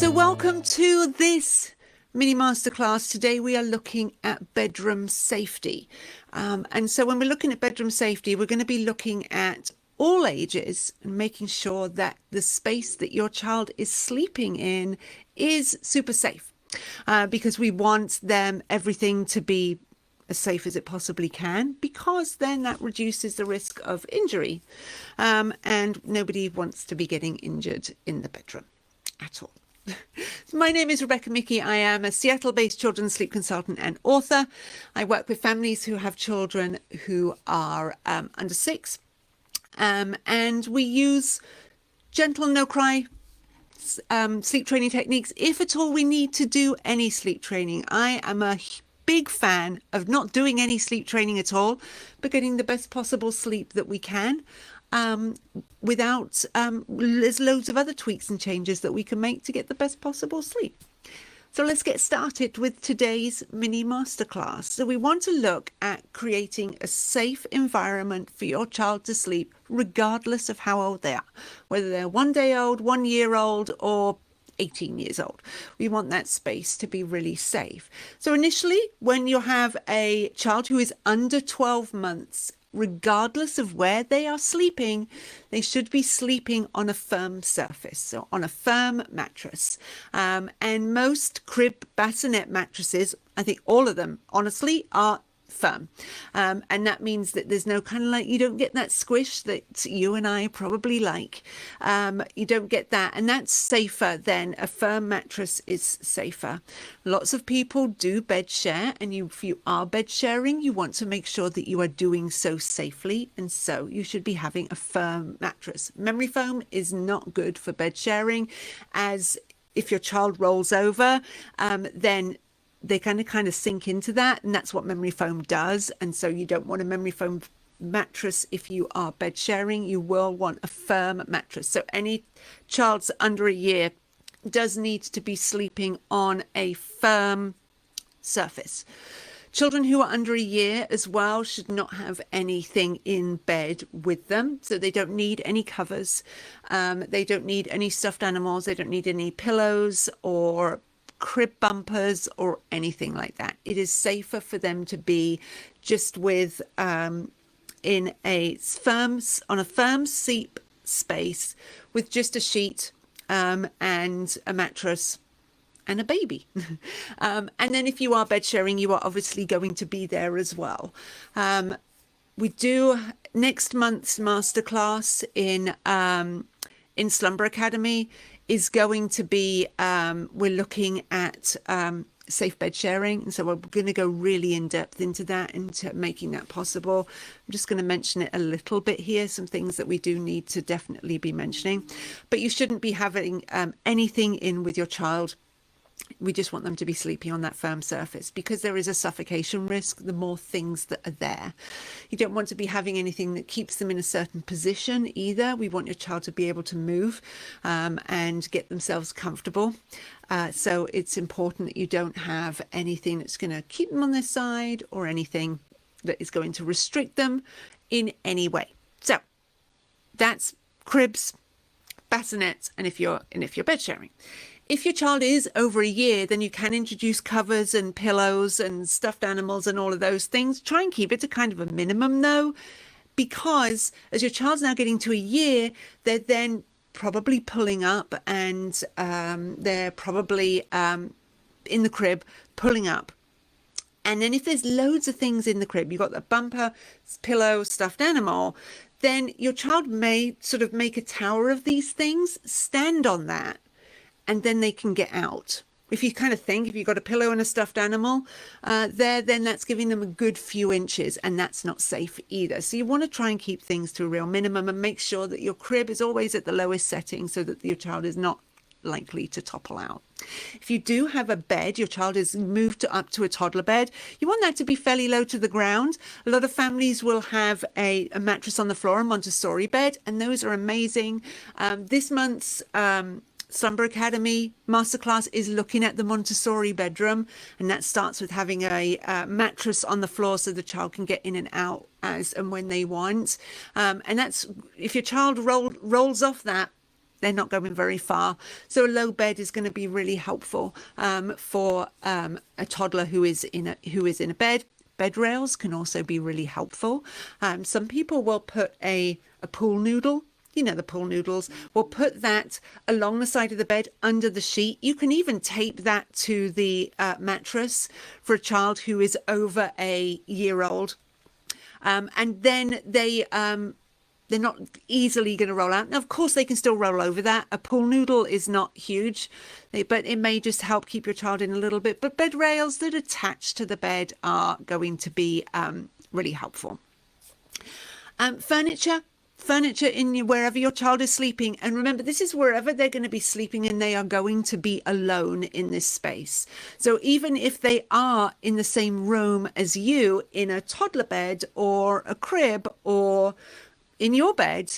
So welcome to this mini masterclass. Today we are looking at bedroom safety. And so when we're looking at bedroom safety, we're going to be looking at all ages and making sure that the space that your child is sleeping in is super safe, because we want everything to be as safe as it possibly can, because then that reduces the risk of injury. And nobody wants to be getting injured in the bedroom at all. My name is Rebecca Mickey. I am a Seattle-based children's sleep consultant and author. I work with families who have children who are under 6, and we use gentle, no-cry sleep training techniques if at all we need to do any sleep training. I am a big fan of not doing any sleep training at all, but getting the best possible sleep that we can. There's loads of other tweaks and changes that we can make to get the best possible sleep. So let's get started with today's mini masterclass. So we want to look at creating a safe environment for your child to sleep, regardless of how old they are, whether they're 1 day old, 1 year old, or 18 years old. We want that space to be really safe. So initially, when you have a child who is under 12 months, regardless of where they are sleeping, they should be sleeping on a firm surface, so on a firm mattress. And most crib bassinet mattresses, I think all of them, honestly, are firm. And that means that there's no kind of you don't get that squish that you and I probably like. You don't get that. And that's safer then. A firm mattress is safer. Lots of people do bed share, and if you are bed sharing, you want to make sure that you are doing so safely. And so you should be having a firm mattress. Memory foam is not good for bed sharing, as if your child rolls over, then they kind of sink into that, and that's what memory foam does. And so you don't want a memory foam mattress if you are bed sharing. You will want a firm mattress. So any child's under a year does need to be sleeping on a firm surface. Children who are under a year as well should not have anything in bed with them. So they don't need any covers. They don't need any stuffed animals. They don't need any pillows or crib bumpers or anything like that. It is safer for them to be just with on a firm sleep space with just a sheet and a mattress and a baby. And then if you are bed sharing, you are obviously going to be there as well. We do next month's masterclass in Slumber Academy is going to be, we're looking at safe bed sharing. And so we're going to go really in depth into that, into making that possible. I'm just going to mention it a little bit here, some things that we do need to definitely be mentioning. But you shouldn't be having anything in with your child. We just want them to be sleeping on that firm surface, because there is a suffocation risk the more things that are there. You don't want to be having anything that keeps them in a certain position either. We want your child to be able to move and get themselves comfortable. So it's important that you don't have anything that's going to keep them on their side or anything that is going to restrict them in any way. So that's cribs, bassinets, and if you're bed sharing. If your child is over a year, then you can introduce covers and pillows and stuffed animals and all of those things. Try and keep it to kind of a minimum though, because as your child's now getting to a year, they're then probably pulling up, and they're probably in the crib pulling up. And then if there's loads of things in the crib, you've got the bumper, pillow, stuffed animal, then your child may sort of make a tower of these things, stand on that, and then they can get out. If you kind of think, if you've got a pillow and a stuffed animal then that's giving them a good few inches, and that's not safe either. So you want to try and keep things to a real minimum, and make sure that your crib is always at the lowest setting so that your child is not likely to topple out. If you do have a bed, your child is moved up to a toddler bed, you want that to be fairly low to the ground. A lot of families will have a mattress on the floor, a Montessori bed, and those are amazing. This month's Slumber Academy masterclass is looking at the Montessori bedroom, and that starts with having a mattress on the floor so the child can get in and out as and when they want. And that's, if your child rolls off that, they're not going very far. So a low bed is going to be really helpful for a toddler who is in a bed. Bed rails can also be really helpful. Some people will put a pool noodle. You know, the pool noodles. We'll put that along the side of the bed under the sheet. You can even tape that to the mattress for a child who is over a year old. And then they're not easily going to roll out. Now, of course, they can still roll over that. A pool noodle is not huge, but it may just help keep your child in a little bit. But bed rails that attach to the bed are going to be really helpful. Furniture in wherever your child is sleeping. And remember, this is wherever they're going to be sleeping, and they are going to be alone in this space. So even if they are in the same room as you in a toddler bed or a crib or in your bed,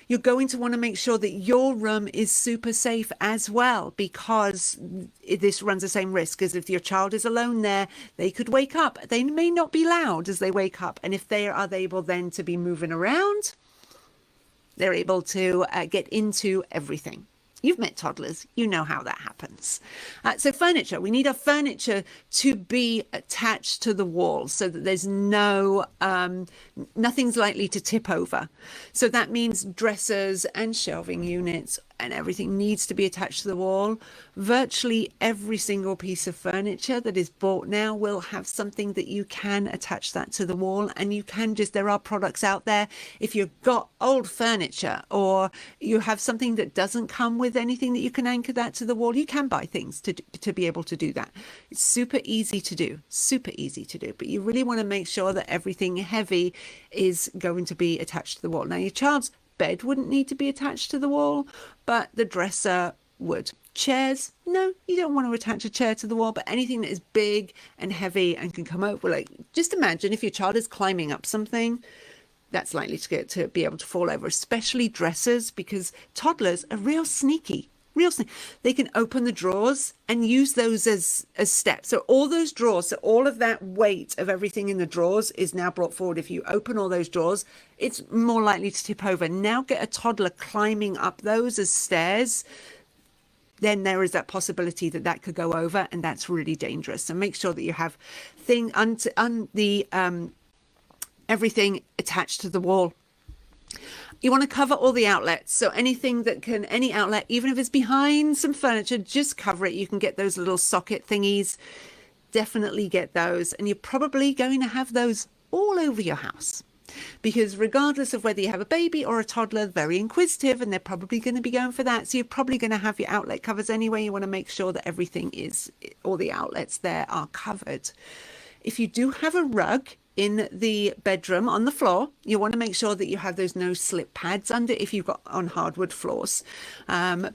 you're going to want to make sure that your room is super safe as well, because this runs the same risk as if your child is alone there. They could wake up. They may not be loud as they wake up. And if they are able then to be moving around, they're able to get into everything. You've met toddlers, you know how that happens. So furniture, we need our furniture to be attached to the wall so that there's nothing's likely to tip over. So that means dressers and shelving units and everything needs to be attached to the wall. Virtually every single piece of furniture that is bought now will have something that you can attach that to the wall, and you can there are products out there. If you've got old furniture or you have something that doesn't come with anything that you can anchor that to the wall, you can buy things to be able to do that. It's super easy to do, but you really want to make sure that everything heavy is going to be attached to the wall. Now, your child's bed wouldn't need to be attached to the wall, but the dresser would. Chairs, no, you don't want to attach a chair to the wall, but anything that is big and heavy and can come over, like, just imagine if your child is climbing up something, that's likely to be able to fall over, especially dressers, because toddlers are real sneaky. They can open the drawers and use those as steps. So all those drawers, so all of that weight of everything in the drawers is now brought forward. If you open all those drawers, it's more likely to tip over. Now get a toddler climbing up those as stairs, then there is that possibility that could go over, and that's really dangerous. So make sure that you have everything attached to the wall. You want to cover all the outlets. So any outlet, even if it's behind some furniture, just cover it. You can get those little socket thingies. Definitely get those. And you're probably going to have those all over your house, because regardless of whether you have a baby or a toddler, very inquisitive, and they're probably going to be going for that. So you're probably going to have your outlet covers anyway. You want to make sure that all the outlets there are covered. If you do have a rug in the bedroom on the floor, you want to make sure that you have those no slip pads under if you've got on hardwood floors,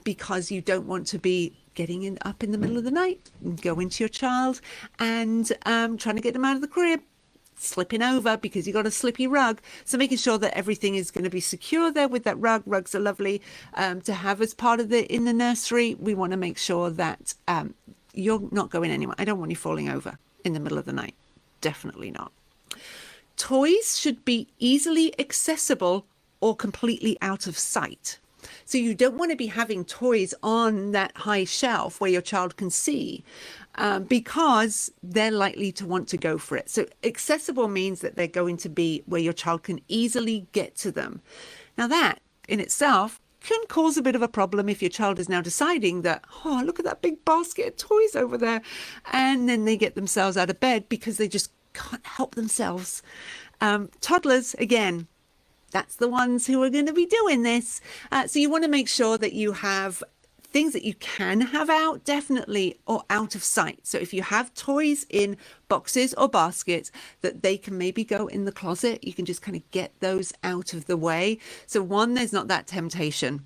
because you don't want to be getting up in the middle of the night and go into your child and trying to get them out of the crib, slipping over because you got a slippy rug. So making sure that everything is going to be secure there with that rug. Rugs are lovely to have as part of in the nursery. We want to make sure that you're not going anywhere. I don't want you falling over in the middle of the night. Definitely not. Toys should be easily accessible or completely out of sight. So you don't want to be having toys on that high shelf where your child can see, because they're likely to want to go for it. So accessible means that they're going to be where your child can easily get to them. Now that in itself can cause a bit of a problem if your child is now deciding that, oh, look at that big basket of toys over there. And then they get themselves out of bed because they just can't help themselves. Toddlers, again, that's the ones who are going to be doing this. So you want to make sure that you have things that you can have out, definitely, or out of sight. So if you have toys in boxes or baskets that they can maybe go in the closet, you can just kind of get those out of the way. So one, there's not that temptation.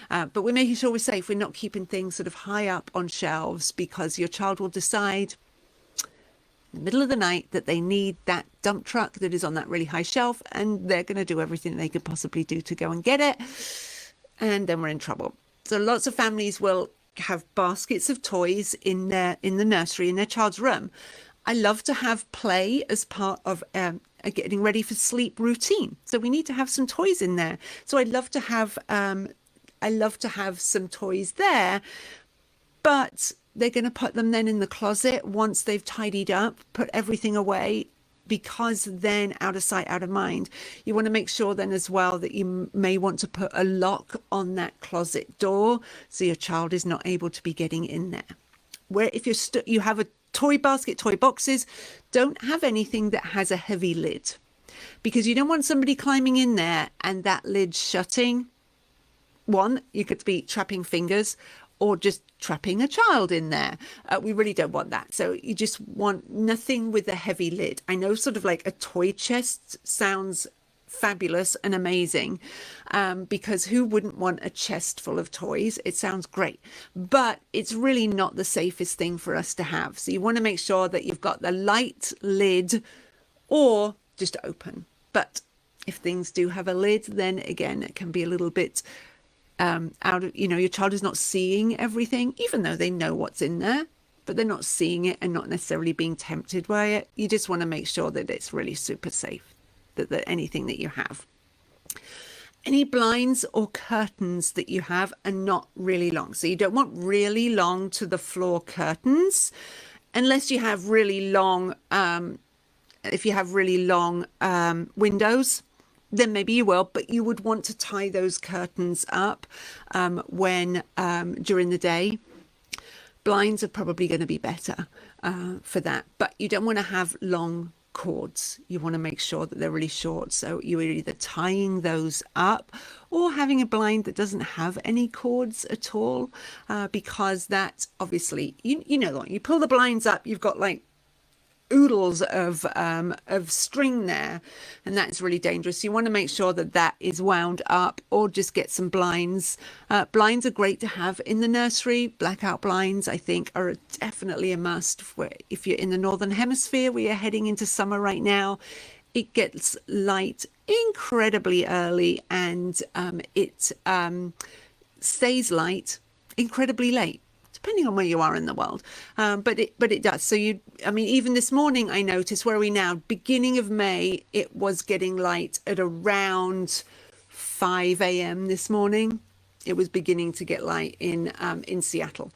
But we're making sure we're safe. We're not keeping things sort of high up on shelves, because your child will decide in the middle of the night that they need that dump truck that is on that really high shelf, and they're going to do everything they could possibly do to go and get it, and then we're in trouble. So lots of families will have baskets of toys in the nursery in their child's room. I love to have play as part of a getting ready for sleep routine, so we need to have some toys in there. So I'd love to have I love to have some toys there, but they're going to put them then in the closet once they've tidied up, put everything away, because then out of sight, out of mind. You want to make sure then as well that you may want to put a lock on that closet door so your child is not able to be getting in there. Where if you have a toy basket, toy boxes, don't have anything that has a heavy lid, because you don't want somebody climbing in there and that lid shutting. One, you could be trapping fingers or just trapping a child in there. We really don't want that. So you just want nothing with a heavy lid. I know sort of like a toy chest sounds fabulous and amazing, because who wouldn't want a chest full of toys? It sounds great, but it's really not the safest thing for us to have. So you want to make sure that you've got the light lid or just open. But if things do have a lid, then again, it can be a little bit out of, your child is not seeing everything, even though they know what's in there, but they're not seeing it and not necessarily being tempted by it. You just want to make sure that it's really super safe, that anything that you have. Any blinds or curtains that you have are not really long. So you don't want really long to the floor curtains, unless you have really long, if you have really long windows, then maybe you will, but you would want to tie those curtains up when during the day. Blinds are probably going to be better for that, but you don't want to have long cords. You want to make sure that they're really short. So you're either tying those up or having a blind that doesn't have any cords at all, because that obviously, you pull the blinds up, you've got like oodles of string there, and that's really dangerous. You want to make sure that that is wound up, or just get some blinds. Blinds are great to have in the nursery. Blackout blinds, I think, are definitely a must if you're in the northern hemisphere. We are heading into summer right now. It gets light incredibly early, and it stays light incredibly late, depending on where you are in the world, but it does. So even this morning I noticed, where are we now? Beginning of May, it was getting light at around 5 a.m. this morning. It was beginning to get light in Seattle.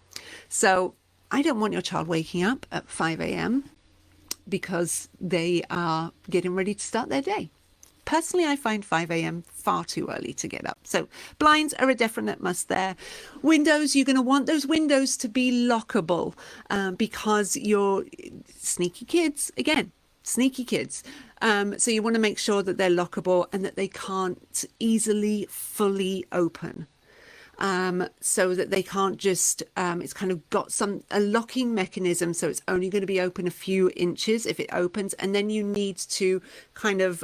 So I don't want your child waking up at 5 a.m. because they are getting ready to start their day. Personally, I find 5 a.m. far too early to get up. So blinds are a definite must there. Windows, you're going to want those windows to be lockable, because you're sneaky kids, again, sneaky kids. So you want to make sure that they're lockable and that they can't easily fully open. So that they can't just, it's kind of got a locking mechanism. So it's only going to be open a few inches if it opens. And then you need to kind of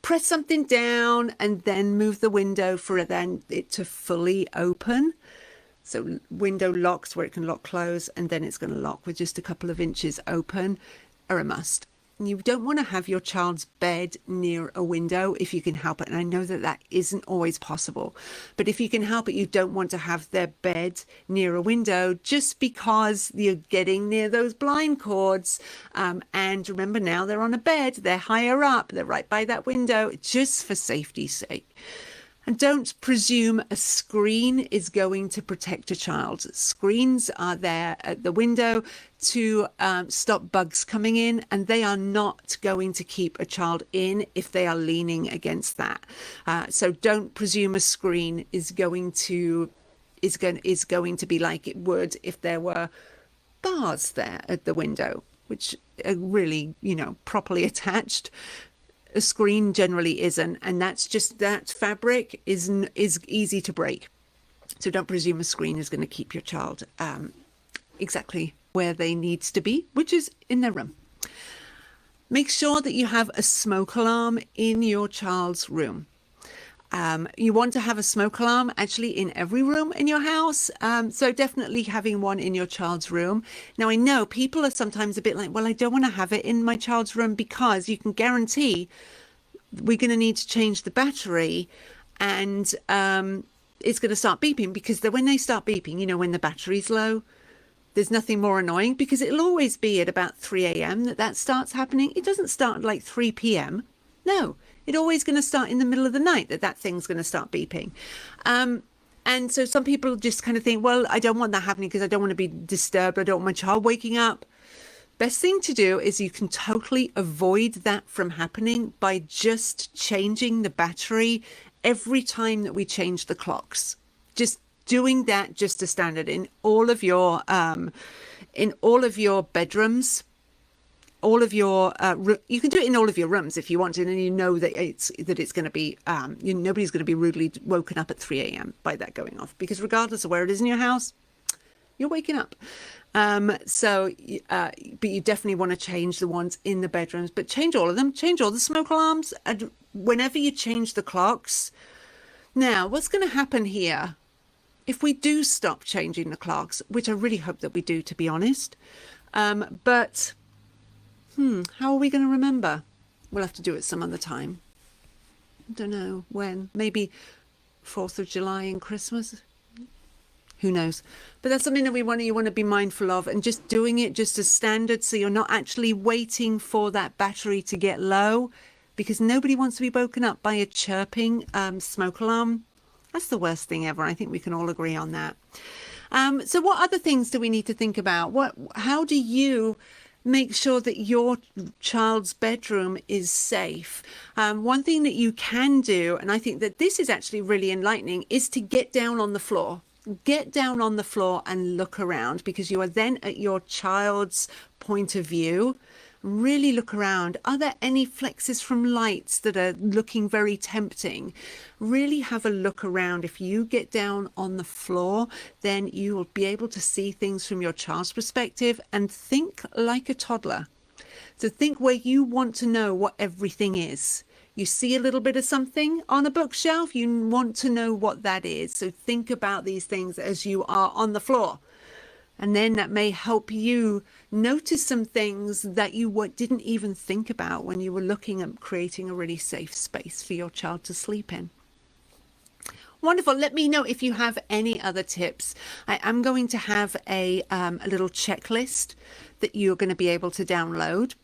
press something down and then move the window for it to fully open. So window locks where it can lock close, and then it's going to lock with just a couple of inches open, are a must. You don't want to have your child's bed near a window if you can help it. And I know that that isn't always possible, but if you can help it, you don't want to have their bed near a window, just because you're getting near those blind cords. And remember, now they're on a bed, they're higher up, they're right by that window, just for safety's sake. And don't presume a screen is going to protect a child. Screens are there at the window to stop bugs coming in, and they are not going to keep a child in if they are leaning against that. So don't presume a screen is going to be like it would if there were bars there at the window, which are really, properly attached. A screen generally isn't, and that's just that fabric is easy to break. So don't presume a screen is going to keep your child exactly where they needs to be, which is in their room. Make sure that you have a smoke alarm in your child's room. You want to have a smoke alarm actually in every room in your house. So definitely having one in your child's room. Now, I know people are sometimes a bit like, well, I don't want to have it in my child's room because you can guarantee we're going to need to change the battery, and it's going to start beeping, because when they start beeping, when the battery's low, there's nothing more annoying, because it'll always be at about 3 a.m. that starts happening. It doesn't start at like 3 p.m. No. It's always going to start in the middle of the night that thing's going to start beeping. And so some people just kind of think, well, I don't want that happening because I don't want to be disturbed. I don't want my child waking up. Best thing to do is you can totally avoid that from happening by just changing the battery every time that we change the clocks. Just doing that just as standard in all of your bedrooms, all of your you can do it in all of your rooms if you want to, and you know that it's going to be nobody's going to be rudely woken up at 3 a.m. by that going off, because regardless of where it is in your house, you're waking up. But you definitely want to change the ones in the bedrooms, but change all of them, change all the smoke alarms, and whenever you change the clocks. Now, what's going to happen here if we do stop changing the clocks, which I really hope that we do, to be honest, but how are we going to remember? We'll have to do it some other time. I don't know when, maybe 4th of July and Christmas. Who knows? But that's something that you want to be mindful of, and just doing it just as standard, so you're not actually waiting for that battery to get low, because nobody wants to be woken up by a chirping smoke alarm. That's the worst thing ever. I think we can all agree on that. So what other things do we need to think about? How do you make sure that your child's bedroom is safe? One thing that you can do, and I think that this is actually really enlightening, is to get down on the floor. Get down on the floor and look around, because you are then at your child's point of view. Really look around. Are there any flexes from lights that are looking very tempting? Really have a look around. If you get down on the floor, then you will be able to see things from your child's perspective and think like a toddler. So think where you want to know what everything is. You see a little bit of something on a bookshelf, you want to know what that is. So think about these things as you are on the floor. And then that may help you notice some things that you didn't even think about when you were looking at creating a really safe space for your child to sleep in. Wonderful. Let me know if you have any other tips. I am going to have a little checklist that you're going to be able to download.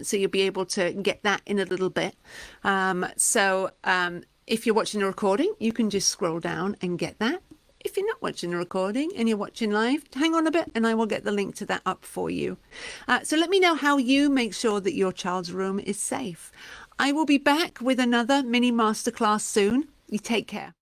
So you'll be able to get that in a little bit. If you're watching a recording, you can just scroll down and get that. If you're not watching a recording and you're watching live, hang on a bit and I will get the link to that up for you. So let me know how you make sure that your child's room is safe. I will be back with another mini masterclass soon. You take care.